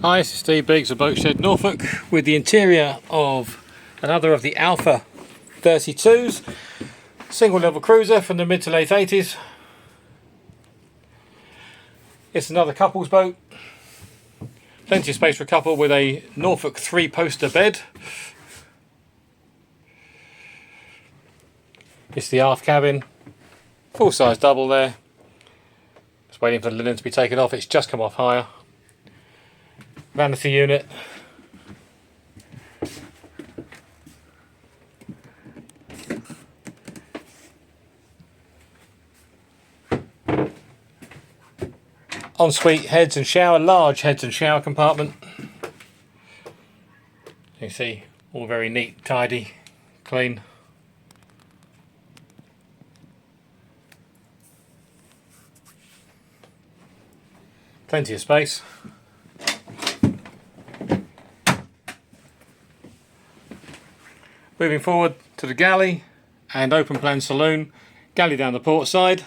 Hi, this is Steve Biggs of Boatshed Norfolk with the interior of another of the Alpha 32s, single level cruiser from the mid to late 80s. It's another couple's boat, plenty of space for a couple with a Norfolk 3-poster bed. It's the aft cabin, full size double there. Just waiting for the linen to be taken off, it's just come off hire. Vanity unit. Ensuite heads and shower, large heads and shower compartment. You can see all very neat, tidy, clean. Plenty of space. Moving forward to the galley and open plan saloon. Galley down the port side.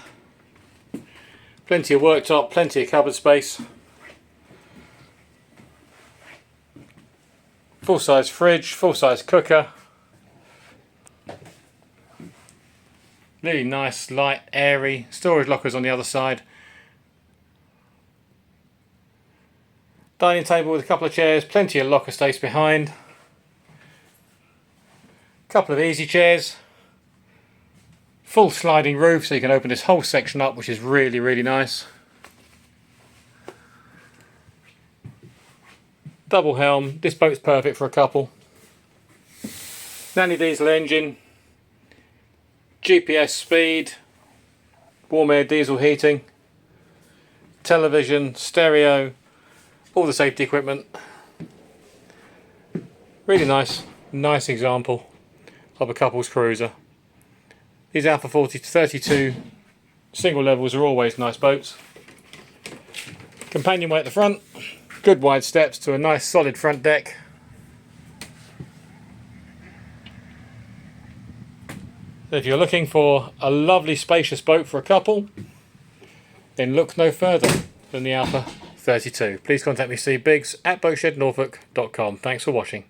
Plenty of worktop, plenty of cupboard space. Full size fridge, full size cooker. Really nice, light, airy. Storage lockers on the other side. Dining table with a couple of chairs, plenty of locker space behind. Couple of easy chairs, full sliding roof so you can open this whole section up, which is really nice. Double helm, this boat's perfect for a couple. Nanny diesel engine, GPS speed, warm air diesel heating, television, stereo, all the safety equipment. Really nice example of a couple's cruiser. These Alpha 32 single levels are always nice boats. Companionway at the front, good wide steps to a nice solid front deck. If you're looking for a lovely spacious boat for a couple, then look no further than the Alpha 32. Please contact me, Steve Biggs, at boatshednorfolk.com. Thanks for watching.